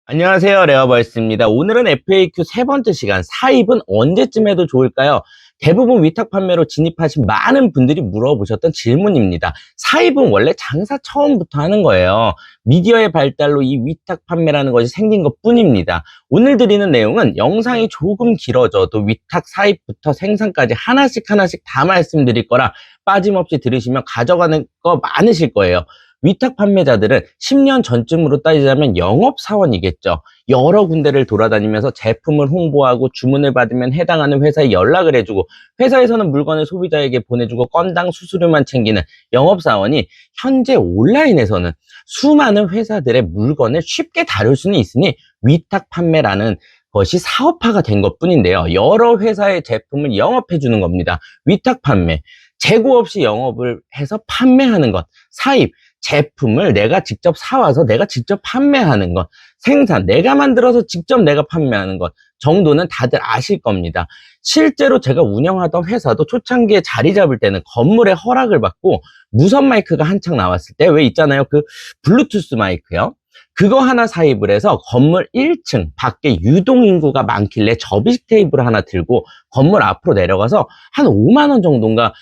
안녕하세요. 레어벌스입니다. 오늘은 FAQ 세 번째 시간, 사입은 언제쯤 해도 좋을까요? 대부분 위탁 판매로 진입하신 많은 분들이 물어보셨던 질문입니다. 사입은 원래 장사 처음부터 하는 거예요. 미디어의 발달로 이 위탁 판매라는 것이 생긴 것 뿐입니다. 오늘 드리는 내용은 영상이 조금 길어져도 위탁 사입부터 생산까지 하나씩 다 말씀드릴 거라 빠짐없이 들으시면 가져가는 거 많으실 거예요. 위탁 판매자들은 10년 전쯤으로 따지자면 영업사원이겠죠. 여러 군데를 돌아다니면서 제품을 홍보하고 주문을 받으면 해당하는 회사에 연락을 해주고 회사에서는 물건을 소비자에게 보내주고 건당 수수료만 챙기는 영업사원이 현재 온라인에서는 수많은 회사들의 물건을 쉽게 다룰 수는 있으니 위탁 판매라는 것이 사업화가 된 것뿐인데요. 여러 회사의 제품을 영업해 주는 겁니다. 위탁 판매, 재고 없이 영업을 해서 판매하는 것, 사입, 제품을 내가 직접 사와서 내가 직접 판매하는 것, 생산, 내가 만들어서 직접 내가 판매하는 것 정도는 다들 아실 겁니다. 실제로 제가 운영하던 회사도 초창기에 자리 잡을 때는 건물에 허락을 받고 무선 마이크가 한창 나왔을 때 왜 있잖아요. 그 블루투스 마이크요. 그거 하나 사입을 해서 건물 1층 밖에 유동인구가 많길래 접이식 테이블 하나 들고 건물 앞으로 내려가서 한 5만 원 정도인가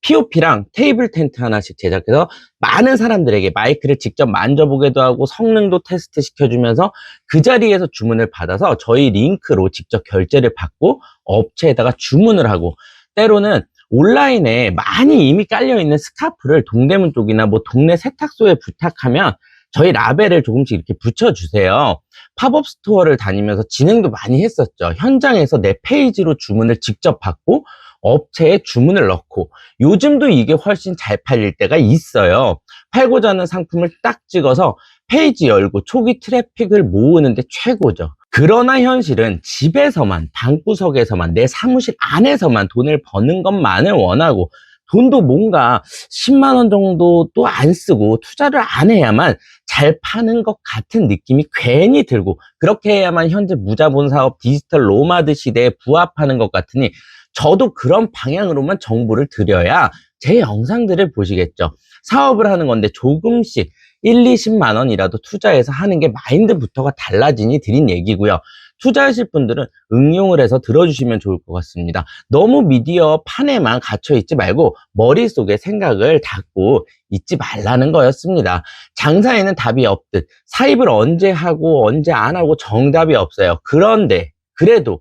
POP랑 테이블 텐트 하나씩 제작해서 많은 사람들에게 마이크를 직접 만져보게도 하고 성능도 테스트 시켜주면서 그 자리에서 주문을 받아서 저희 링크로 직접 결제를 받고 업체에다가 주문을 하고, 때로는 온라인에 많이 이미 깔려있는 스카프를 동대문 쪽이나 뭐 동네 세탁소에 부탁하면 저희 라벨을 조금씩 이렇게 붙여주세요. 팝업 스토어를 다니면서 진행도 많이 했었죠. 현장에서 내 페이지로 주문을 직접 받고 업체에 주문을 넣고, 요즘도 이게 훨씬 잘 팔릴 때가 있어요. 팔고자 하는 상품을 딱 찍어서 페이지 열고 초기 트래픽을 모으는데 최고죠. 그러나 현실은 집에서만, 방구석에서만, 내 사무실 안에서만 돈을 버는 것만을 원하고, 돈도 뭔가 10만 원 정도 또 안 쓰고 투자를 안 해야만 잘 파는 것 같은 느낌이 괜히 들고, 그렇게 해야만 현재 무자본 사업 디지털 노마드 시대에 부합하는 것 같으니 저도 그런 방향으로만 정보를 드려야 제 영상들을 보시겠죠. 사업을 하는 건데 조금씩 1, 20만 원이라도 투자해서 하는 게 마인드부터가 달라지니 드린 얘기고요. 투자하실 분들은 응용을 해서 들어주시면 좋을 것 같습니다. 너무 미디어 판에만 갇혀 있지 말고 머릿속에 생각을 닫고 있지 말라는 거였습니다. 장사에는 답이 없듯 사입을 언제 하고 언제 안 하고 정답이 없어요. 그런데 그래도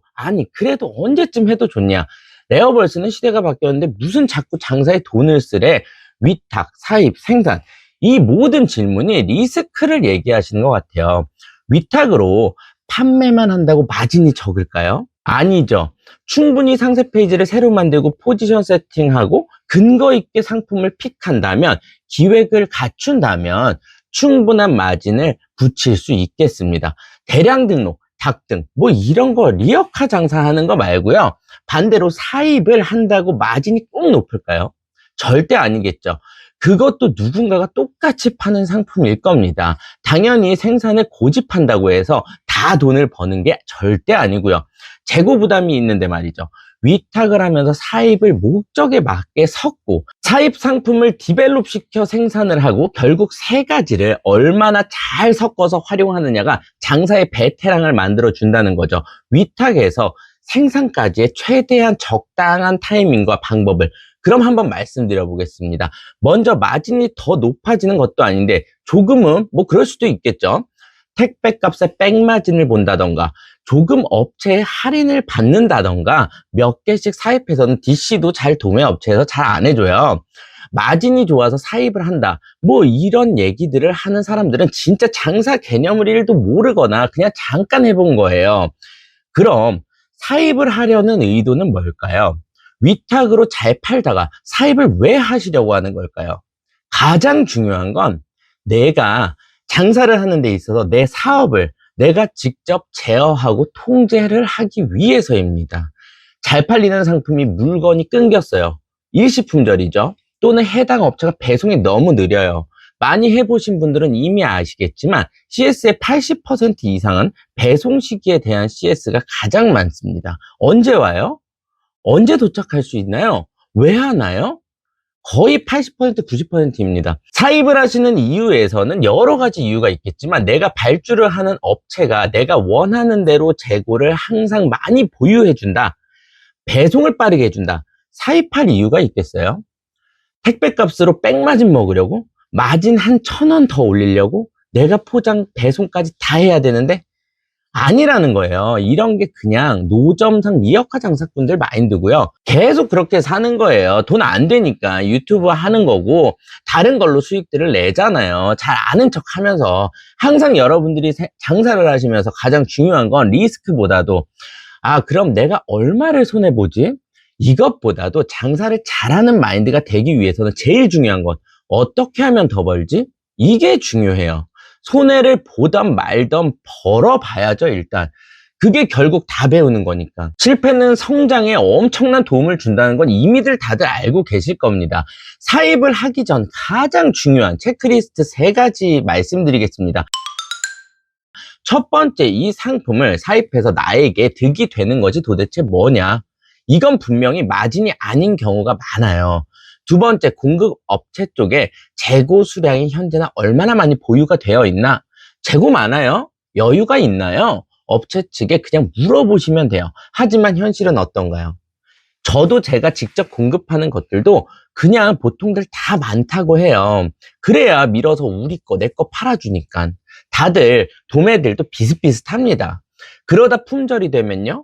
언제쯤 해도 좋냐? 레어벌스는 시대가 바뀌었는데 무슨 자꾸 장사에 돈을 쓰래? 위탁, 사입, 생산, 이 모든 질문이 리스크를 얘기하시는 것 같아요. 위탁으로 판매만 한다고 마진이 적을까요? 아니죠. 충분히 상세 페이지를 새로 만들고 포지션 세팅하고 근거 있게 상품을 픽한다면, 기획을 갖춘다면 충분한 마진을 붙일 수 있겠습니다. 대량 등록, 닭등 뭐 이런 거 리어카 장사하는 거 말고요. 반대로 사입을 한다고 마진이 꼭 높을까요? 절대 아니겠죠. 그것도 누군가가 똑같이 파는 상품일 겁니다. 당연히 생산을 고집한다고 해서 다 돈을 버는 게 절대 아니고요. 재고 부담이 있는데 말이죠. 위탁을 하면서 사입을 목적에 맞게 섞고 사입 상품을 디벨롭 시켜 생산을 하고, 결국 세 가지를 얼마나 잘 섞어서 활용하느냐가 장사의 베테랑을 만들어 준다는 거죠. 위탁에서 생산까지의 최대한 적당한 타이밍과 방법을 그럼 한번 말씀드려 보겠습니다. 먼저 마진이 더 높아지는 것도 아닌데 조금은 뭐 그럴 수도 있겠죠. 택배 값에 백마진을 본다던가, 조금 업체에 할인을 받는다던가, 몇 개씩 사입해서는 DC도 잘 도매 업체에서 잘 안 해줘요. 마진이 좋아서 사입을 한다, 뭐 이런 얘기들을 하는 사람들은 진짜 장사 개념을 1도 모르거나 그냥 잠깐 해본 거예요. 그럼 사입을 하려는 의도는 뭘까요? 위탁으로 잘 팔다가 사입을 왜 하시려고 하는 걸까요? 가장 중요한 건 내가 장사를 하는 데 있어서 내 사업을 내가 직접 제어하고 통제를 하기 위해서입니다. 잘 팔리는 상품이 물건이 끊겼어요. 일시품절이죠. 또는 해당 업체가 배송이 너무 느려요. 많이 해보신 분들은 이미 아시겠지만 CS의 80% 이상은 배송 시기에 대한 CS가 가장 많습니다. 언제 와요? 언제 도착할 수 있나요? 왜 하나요? 거의 80%, 90%입니다. 사입을 하시는 이유에서는 여러 가지 이유가 있겠지만 내가 발주를 하는 업체가 내가 원하는 대로 재고를 항상 많이 보유해준다. 배송을 빠르게 해준다. 사입할 이유가 있겠어요? 택배값으로 백마진 먹으려고? 마진 한 1,000원 더 올리려고? 내가 포장, 배송까지 다 해야 되는데? 아니라는 거예요. 이런 게 그냥 노점상 미역화 장사꾼들 마인드고요. 계속 그렇게 사는 거예요. 돈 안 되니까 유튜브 하는 거고 다른 걸로 수익들을 내잖아요. 잘 아는 척 하면서. 항상 여러분들이 장사를 하시면서 가장 중요한 건 리스크보다도 그럼 내가 얼마를 손해보지? 이것보다도 장사를 잘하는 마인드가 되기 위해서는 제일 중요한 건 어떻게 하면 더 벌지? 이게 중요해요. 손해를 보던 말던 벌어봐야죠, 일단. 그게 결국 다 배우는 거니까. 실패는 성장에 엄청난 도움을 준다는 건 이미들 다들 알고 계실 겁니다. 사입을 하기 전 가장 중요한 체크리스트 3가지 말씀드리겠습니다. 첫 번째, 이 상품을 사입해서 나에게 득이 되는 것이 도대체 뭐냐? 이건 분명히 마진이 아닌 경우가 많아요. 두 번째, 공급 업체 쪽에 재고 수량이 현재나 얼마나 많이 보유가 되어 있나? 재고 많아요? 여유가 있나요? 업체 측에 그냥 물어보시면 돼요. 하지만 현실은 어떤가요? 저도 제가 직접 공급하는 것들도 그냥 보통들 다 많다고 해요. 그래야 밀어서 우리 거, 내 거 팔아주니까. 다들 도매들도 비슷비슷합니다. 그러다 품절이 되면요.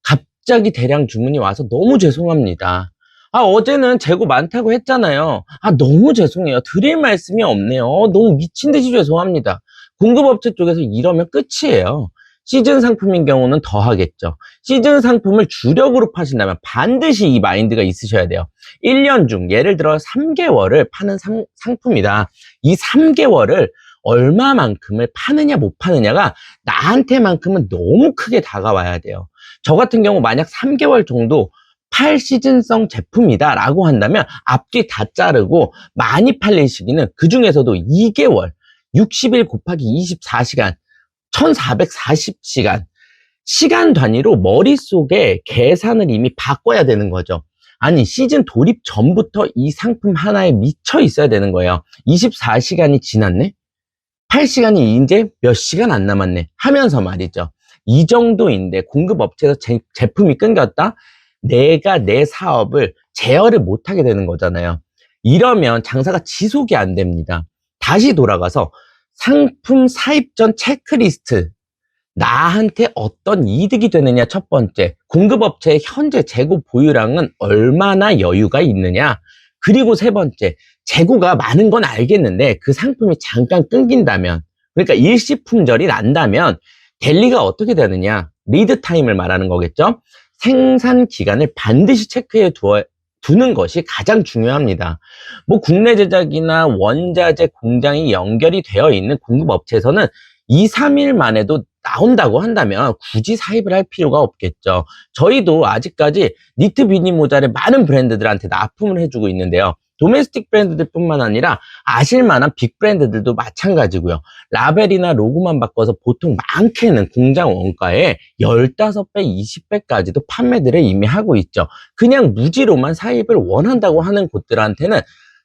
갑자기 대량 주문이 와서 너무 죄송합니다. 어제는 재고 많다고 했잖아요. 너무 죄송해요. 드릴 말씀이 없네요. 너무 미친 듯이 죄송합니다. 공급업체 쪽에서 이러면 끝이에요. 시즌 상품인 경우는 더 하겠죠. 시즌 상품을 주력으로 파신다면 반드시 이 마인드가 있으셔야 돼요. 1년 중 예를 들어 3개월을 파는 상품이다. 이 3개월을 얼마만큼을 파느냐 못 파느냐가 나한테만큼은 너무 크게 다가와야 돼요. 저 같은 경우 만약 3개월 정도 팔 시즌성 제품이다 라고 한다면 앞뒤 다 자르고 많이 팔릴 시기는 그 중에서도 2개월 60일 곱하기 24시간 1440시간 시간 단위로 머릿속에 계산을 이미 바꿔야 되는 거죠. 아니, 시즌 돌입 전부터 이 상품 하나에 미쳐 있어야 되는 거예요. 24시간이 지났네? 8시간이 이제 몇 시간 안 남았네 하면서 말이죠. 이 정도인데 공급업체에서 제품이 끊겼다? 내가 내 사업을 제어를 못하게 되는 거잖아요. 이러면 장사가 지속이 안 됩니다. 다시 돌아가서 상품 사입 전 체크리스트. 나한테 어떤 이득이 되느냐 첫 번째. 공급업체의 현재 재고 보유량은 얼마나 여유가 있느냐. 그리고 세 번째. 재고가 많은 건 알겠는데 그 상품이 잠깐 끊긴다면, 그러니까 일시 품절이 난다면 델리가 어떻게 되느냐. 리드 타임을 말하는 거겠죠. 생산 기간을 반드시 체크해 두는 것이 가장 중요합니다. 국내 제작이나 원자재 공장이 연결이 되어 있는 공급업체에서는 2, 3일 만에도 나온다고 한다면 굳이 사입을 할 필요가 없겠죠. 저희도 아직까지 니트 비니 모자를 많은 브랜드들한테 납품을 해주고 있는데요. 도메스틱 브랜드들 뿐만 아니라 아실만한 빅 브랜드들도 마찬가지고요. 라벨이나 로고만 바꿔서 보통 많게는 공장 원가의 15배, 20배까지도 판매들을 이미 하고 있죠. 그냥 무지로만 사입을 원한다고 하는 곳들한테는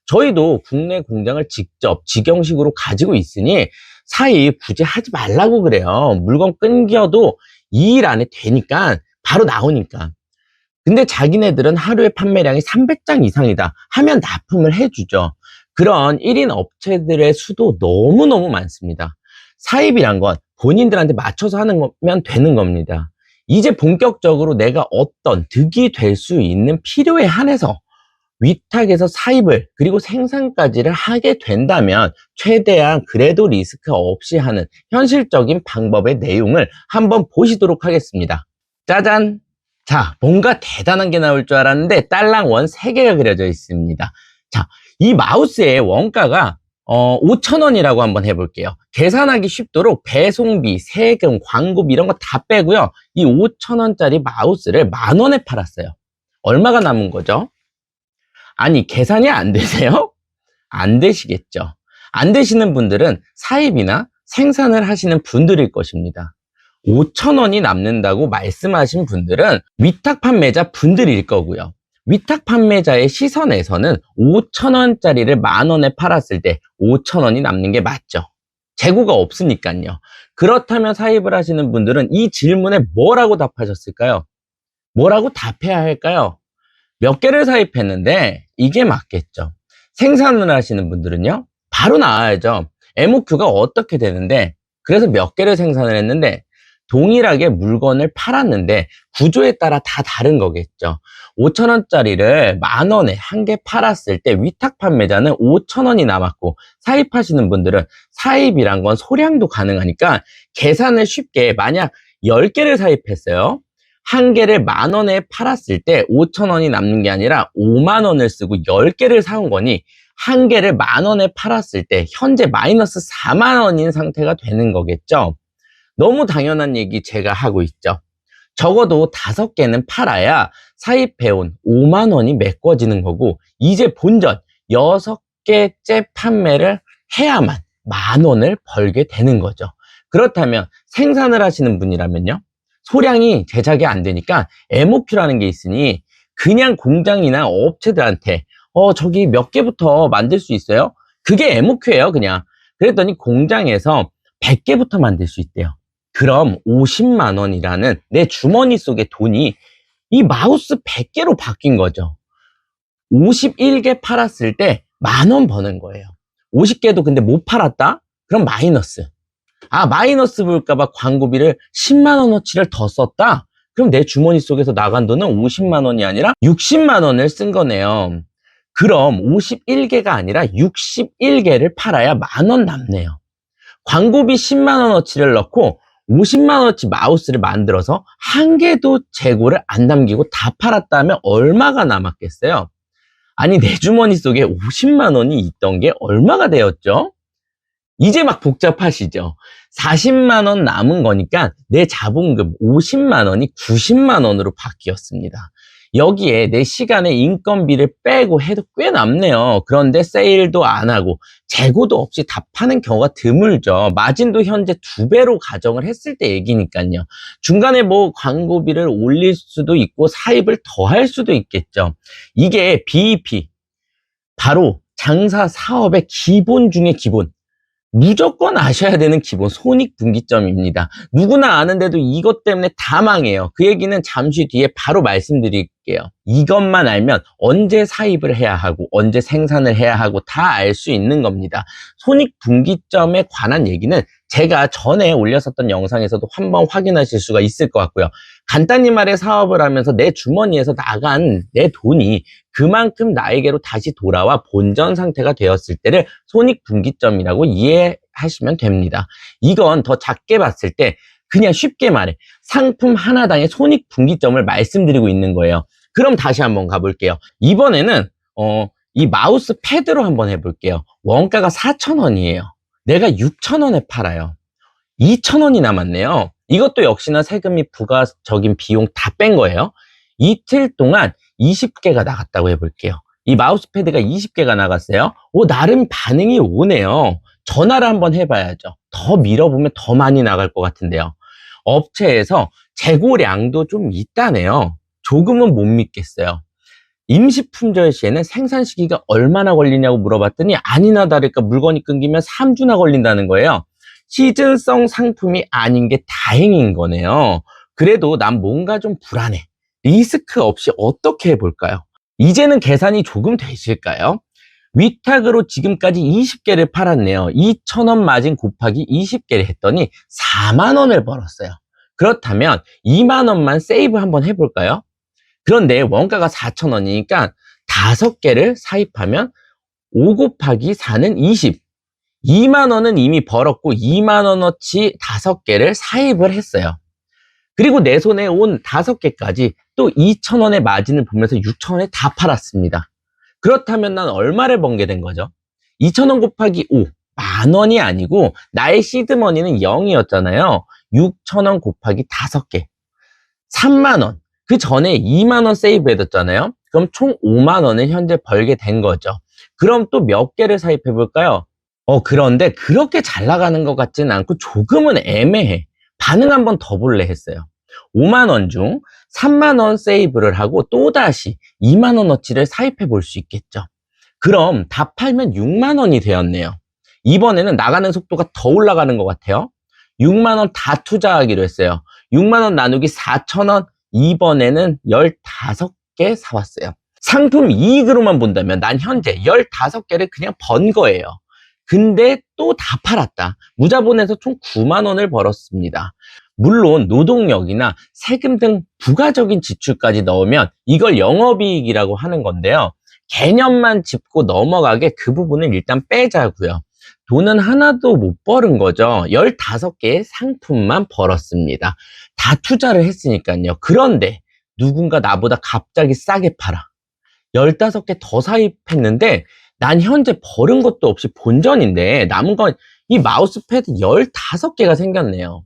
저희도 국내 공장을 직접 직영식으로 가지고 있으니 사입 굳이 하지 말라고 그래요. 물건 끊겨도 2일 안에 되니까 바로 나오니까. 근데 자기네들은 하루에 판매량이 300장 이상이다 하면 납품을 해주죠. 그런 1인 업체들의 수도 너무너무 많습니다. 사입이란 건 본인들한테 맞춰서 하는 거면 되는 겁니다. 이제 본격적으로 내가 어떤 득이 될 수 있는 필요에 한해서 위탁에서 사입을 그리고 생산까지를 하게 된다면 최대한 그래도 리스크 없이 하는 현실적인 방법의 내용을 한번 보시도록 하겠습니다. 짜잔! 자, 뭔가 대단한 게 나올 줄 알았는데 딸랑 원 3개가 그려져 있습니다. 자, 이 마우스의 원가가 5,000원이라고 한번 해볼게요. 계산하기 쉽도록 배송비, 세금, 광고비 이런 거 다 빼고요. 이 5,000원짜리 마우스를 10,000원에 팔았어요. 얼마가 남은 거죠? 아니, 계산이 안 되세요? 안 되시겠죠. 안 되시는 분들은 사입이나 생산을 하시는 분들일 것입니다. 5,000원이 남는다고 말씀하신 분들은 위탁 판매자 분들일 거고요. 위탁 판매자의 시선에서는 5,000원짜리를 10,000원에 팔았을 때 5,000원이 남는 게 맞죠. 재고가 없으니까요. 그렇다면 사입을 하시는 분들은 이 질문에 뭐라고 답하셨을까요? 뭐라고 답해야 할까요? 몇 개를 사입했는데 이게 맞겠죠. 생산을 하시는 분들은요, 바로 나와야죠. MOQ가 어떻게 되는데, 그래서 몇 개를 생산을 했는데 동일하게 물건을 팔았는데 구조에 따라 다 다른 거겠죠. 5,000원짜리를 10,000원에 한 개 팔았을 때 위탁 판매자는 5,000원이 남았고, 사입하시는 분들은 사입이란 건 소량도 가능하니까 계산을 쉽게, 만약 10개를 사입했어요. 한 개를 10,000원에 팔았을 때 5,000원이 남는 게 아니라 50,000원을 쓰고 10개를 사온 거니, 한 개를 10,000원에 팔았을 때 현재 마이너스 40,000원인 상태가 되는 거겠죠. 너무 당연한 얘기 제가 하고 있죠. 적어도 5개는 팔아야 사입해온 50,000원이 메꿔지는 거고, 이제 본전 6개째 판매를 해야만 10,000원을 벌게 되는 거죠. 그렇다면 생산을 하시는 분이라면요, 소량이 제작이 안 되니까 MOQ라는 게 있으니 그냥 공장이나 업체들한테 저기 몇 개부터 만들 수 있어요? 그게 MOQ예요, 그냥. 그랬더니 공장에서 100개부터 만들 수 있대요. 그럼 50만 원이라는 내 주머니 속의 돈이 이 마우스 100개로 바뀐 거죠. 51개 팔았을 때 10,000원 버는 거예요. 50개도 근데 못 팔았다? 그럼 마이너스. 마이너스 볼까봐 광고비를 10만 원어치를 더 썼다? 그럼 내 주머니 속에서 나간 돈은 50만 원이 아니라 60만 원을 쓴 거네요. 그럼 51개가 아니라 61개를 팔아야 10,000원 남네요. 광고비 10만 원어치를 넣고 50만 원어치 마우스를 만들어서 한 개도 재고를 안 남기고 다 팔았다면 얼마가 남았겠어요? 아니, 내 주머니 속에 50만 원이 있던 게 얼마가 되었죠? 이제 막 복잡하시죠? 40만 원 남은 거니까 내 자본금 50만 원이 90만 원으로 바뀌었습니다. 여기에 내 시간의 인건비를 빼고 해도 꽤 남네요. 그런데 세일도 안 하고 재고도 없이 다 파는 경우가 드물죠. 마진도 현재 2배로 가정을 했을 때 얘기니까요. 중간에 뭐 광고비를 올릴 수도 있고 사입을 더 할 수도 있겠죠. 이게 BEP, 바로 장사 사업의 기본 중에 기본, 무조건 아셔야 되는 기본 손익분기점입니다. 누구나 아는데도 이것 때문에 다 망해요. 그 얘기는 잠시 뒤에 바로 말씀드릴게요. 이것만 알면 언제 사입을 해야 하고 언제 생산을 해야 하고 다 알 수 있는 겁니다. 손익분기점에 관한 얘기는 제가 전에 올렸었던 영상에서도 한번 확인하실 수가 있을 것 같고요. 간단히 말해, 사업을 하면서 내 주머니에서 나간 내 돈이 그만큼 나에게로 다시 돌아와 본전 상태가 되었을 때를 손익분기점이라고 이해하시면 됩니다. 이건 더 작게 봤을 때 그냥 쉽게 말해 상품 하나당의 손익분기점을 말씀드리고 있는 거예요. 그럼 다시 한번 가볼게요. 이번에는 이 마우스 패드로 한번 해볼게요. 원가가 4,000원이에요. 내가 6,000원에 팔아요. 2,000원이 남았네요. 이것도 역시나 세금 및 부가적인 비용 다 뺀 거예요. 이틀 동안 20개가 나갔다고 해볼게요. 이 마우스패드가 20개가 나갔어요. 나름 반응이 오네요. 전화를 한번 해봐야죠. 더 밀어보면 더 많이 나갈 것 같은데요. 업체에서 재고량도 좀 있다네요. 조금은 못 믿겠어요. 임시품절 시에는 생산 시기가 얼마나 걸리냐고 물어봤더니 아니나 다를까 물건이 끊기면 3주나 걸린다는 거예요. 시즌성 상품이 아닌 게 다행인 거네요. 그래도 난 뭔가 좀 불안해. 리스크 없이 어떻게 해볼까요? 이제는 계산이 조금 되실까요? 위탁으로 지금까지 20개를 팔았네요. 2,000원 마진 곱하기 20개를 했더니 4만 원을 벌었어요. 그렇다면 2만 원만 세이브 한번 해볼까요? 그런데 원가가 4,000원이니까 5개를 사입하면 5 곱하기 4는 20. 2만 원은 이미 벌었고 2만 원어치 5개를 사입을 했어요. 그리고 내 손에 온 5개까지 또 2,000원의 마진을 보면서 6,000원에 다 팔았습니다. 그렇다면 난 얼마를 번게 된 거죠? 2,000원 곱하기 5, 10,000원이 아니고 나의 시드머니는 0이었잖아요. 6,000원 곱하기 5개, 3만 원. 그 전에 2만 원 세이브 해뒀잖아요. 그럼 총 5만 원을 현재 벌게 된 거죠. 그럼 또 몇 개를 사입해 볼까요? 그런데 그렇게 잘 나가는 것 같지는 않고 조금은 애매해. 반응 한번 더 볼래 했어요. 5만 원 중 3만 원 세이브를 하고 또다시 2만 원어치를 사입해 볼 수 있겠죠. 그럼 다 팔면 6만 원이 되었네요. 이번에는 나가는 속도가 더 올라가는 것 같아요. 6만 원 다 투자하기로 했어요. 6만 원 나누기 4천 원, 이번에는 15개 사왔어요. 상품 이익으로만 본다면 난 현재 15개를 그냥 번 거예요. 근데 또 다 팔았다. 무자본에서 총 9만 원을 벌었습니다. 물론 노동력이나 세금 등 부가적인 지출까지 넣으면 이걸 영업이익이라고 하는 건데요. 개념만 짚고 넘어가게 그 부분을 일단 빼자고요. 돈은 하나도 못 벌은 거죠. 15개의 상품만 벌었습니다. 다 투자를 했으니까요. 그런데 누군가 나보다 갑자기 싸게 팔아. 15개 더 사입했는데 난 현재 벌은 것도 없이 본전인데 남은 건 이 마우스패드 15개가 생겼네요.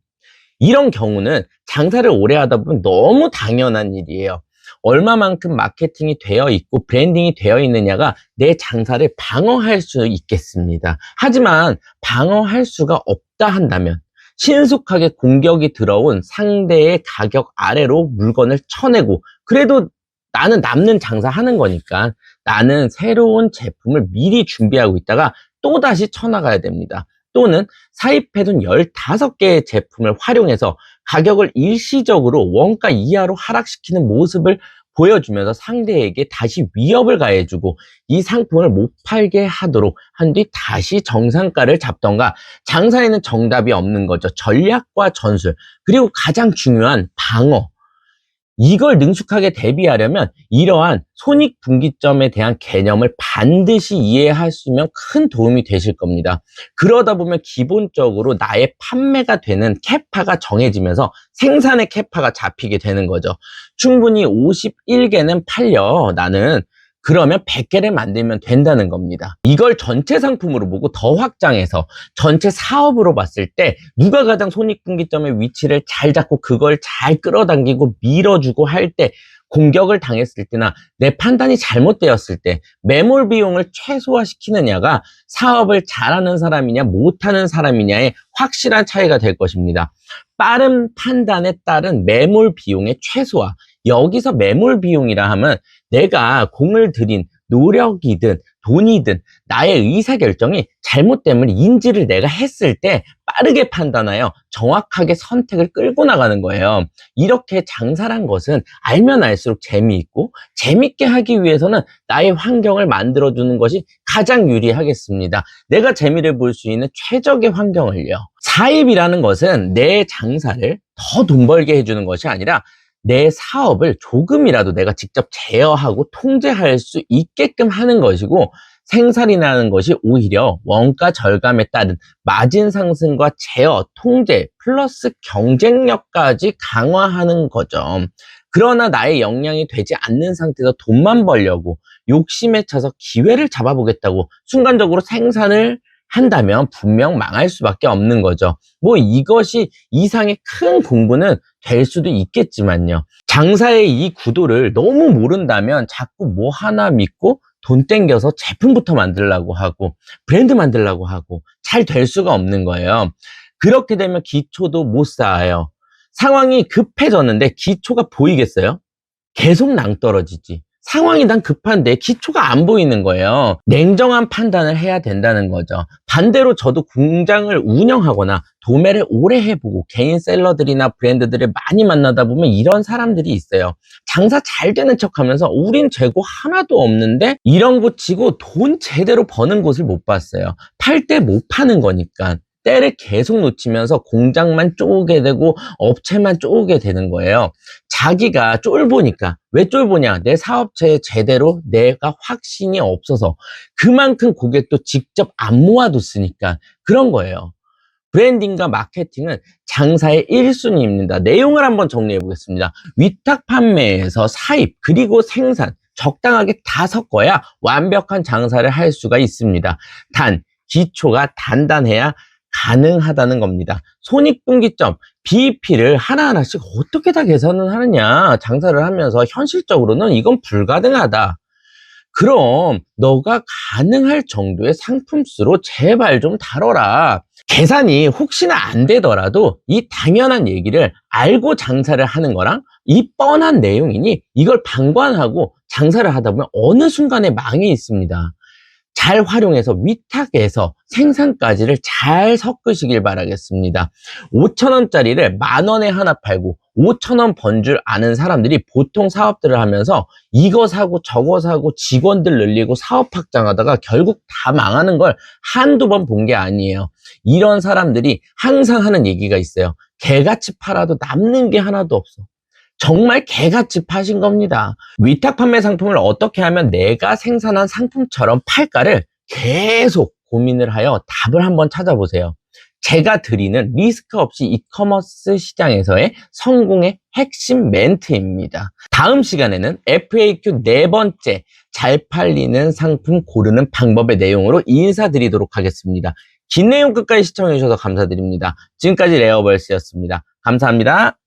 이런 경우는 장사를 오래 하다 보면 너무 당연한 일이에요. 얼마만큼 마케팅이 되어 있고 브랜딩이 되어 있느냐가 내 장사를 방어할 수 있겠습니다. 하지만 방어할 수가 없다 한다면 신속하게 공격이 들어온 상대의 가격 아래로 물건을 쳐내고, 그래도 나는 남는 장사하는 거니까 나는 새로운 제품을 미리 준비하고 있다가 또다시 쳐나가야 됩니다. 또는 사입해둔 15개의 제품을 활용해서 가격을 일시적으로 원가 이하로 하락시키는 모습을 보여주면서 상대에게 다시 위협을 가해주고 이 상품을 못 팔게 하도록 한 뒤 다시 정상가를 잡던가. 장사에는 정답이 없는 거죠. 전략과 전술, 그리고 가장 중요한 방어, 이걸 능숙하게 대비하려면 이러한 손익분기점에 대한 개념을 반드시 이해하시면 큰 도움이 되실 겁니다. 그러다 보면 기본적으로 나의 판매가 되는 캐파가 정해지면서 생산의 캐파가 잡히게 되는 거죠. 충분히 51개는 팔려 나는. 그러면 100개를 만들면 된다는 겁니다. 이걸 전체 상품으로 보고 더 확장해서 전체 사업으로 봤을 때 누가 가장 손익분기점의 위치를 잘 잡고 그걸 잘 끌어당기고 밀어주고 할 때, 공격을 당했을 때나 내 판단이 잘못되었을 때 매몰 비용을 최소화시키느냐가 사업을 잘하는 사람이냐 못하는 사람이냐의 확실한 차이가 될 것입니다. 빠른 판단에 따른 매몰 비용의 최소화. 여기서 매몰 비용이라 하면 내가 공을 들인 노력이든 돈이든 나의 의사결정이 잘못됨을 인지를 내가 했을 때 빠르게 판단하여 정확하게 선택을 끌고 나가는 거예요. 이렇게 장사란 것은 알면 알수록 재미있고, 재밌게 하기 위해서는 나의 환경을 만들어주는 것이 가장 유리하겠습니다. 내가 재미를 볼 수 있는 최적의 환경을요. 사입이라는 것은 내 장사를 더 돈 벌게 해주는 것이 아니라 내 사업을 조금이라도 내가 직접 제어하고 통제할 수 있게끔 하는 것이고, 생산이라는 것이 오히려 원가 절감에 따른 마진 상승과 제어, 통제, 플러스 경쟁력까지 강화하는 거죠. 그러나 나의 역량이 되지 않는 상태에서 돈만 벌려고 욕심에 차서 기회를 잡아보겠다고 순간적으로 생산을 한다면 분명 망할 수밖에 없는 거죠. 뭐 이것이 이상의 큰 공부는 될 수도 있겠지만요. 장사의 이 구도를 너무 모른다면 자꾸 뭐 하나 믿고 돈 땡겨서 제품부터 만들려고 하고 브랜드 만들려고 하고 잘 될 수가 없는 거예요. 그렇게 되면 기초도 못 쌓아요. 상황이 급해졌는데 기초가 보이겠어요? 계속 낭떠러지지. 상황이 난 급한데 기초가 안 보이는 거예요. 냉정한 판단을 해야 된다는 거죠. 반대로 저도 공장을 운영하거나 도매를 오래 해보고 개인 셀러들이나 브랜드들을 많이 만나다 보면 이런 사람들이 있어요. 장사 잘 되는 척하면서 우린 재고 하나도 없는데 이런 거 치고 돈 제대로 버는 곳을 못 봤어요. 팔 때 못 파는 거니까. 때를 계속 놓치면서 공장만 쪼개 되고 업체만 쪼개 되는 거예요. 자기가 쫄보니까. 왜 쫄보냐? 내 사업체에 제대로 내가 확신이 없어서 그만큼 고객도 직접 안 모아뒀으니까 그런 거예요. 브랜딩과 마케팅은 장사의 1순위입니다. 내용을 한번 정리해 보겠습니다. 위탁 판매에서 사입 그리고 생산 적당하게 다 섞어야 완벽한 장사를 할 수가 있습니다. 단 기초가 단단해야 가능하다는 겁니다. 손익분기점, BEP를 하나하나씩 어떻게 다 계산을 하느냐. 장사를 하면서 현실적으로는 이건 불가능하다. 그럼 너가 가능할 정도의 상품수로 제발 좀 다뤄라. 계산이 혹시나 안 되더라도 이 당연한 얘기를 알고 장사를 하는 거랑 이 뻔한 내용이니 이걸 방관하고 장사를 하다 보면 어느 순간에 망이 있습니다. 잘 활용해서 위탁에서 생산까지를 잘 섞으시길 바라겠습니다. 5,000원짜리를 10,000원에 하나 팔고 5,000원 번 줄 아는 사람들이 보통 사업들을 하면서 이거 사고 저거 사고 직원들 늘리고 사업 확장하다가 결국 다 망하는 걸 한두 번 본 게 아니에요. 이런 사람들이 항상 하는 얘기가 있어요. 개같이 팔아도 남는 게 하나도 없어. 정말 개같이 파신 겁니다. 위탁 판매 상품을 어떻게 하면 내가 생산한 상품처럼 팔까를 계속 고민을 하여 답을 한번 찾아보세요. 제가 드리는 리스크 없이 이커머스 시장에서의 성공의 핵심 멘트입니다. 다음 시간에는 FAQ 네 번째 잘 팔리는 상품 고르는 방법의 내용으로 인사드리도록 하겠습니다. 긴 내용 끝까지 시청해 주셔서 감사드립니다. 지금까지 레어벌스였습니다. 감사합니다.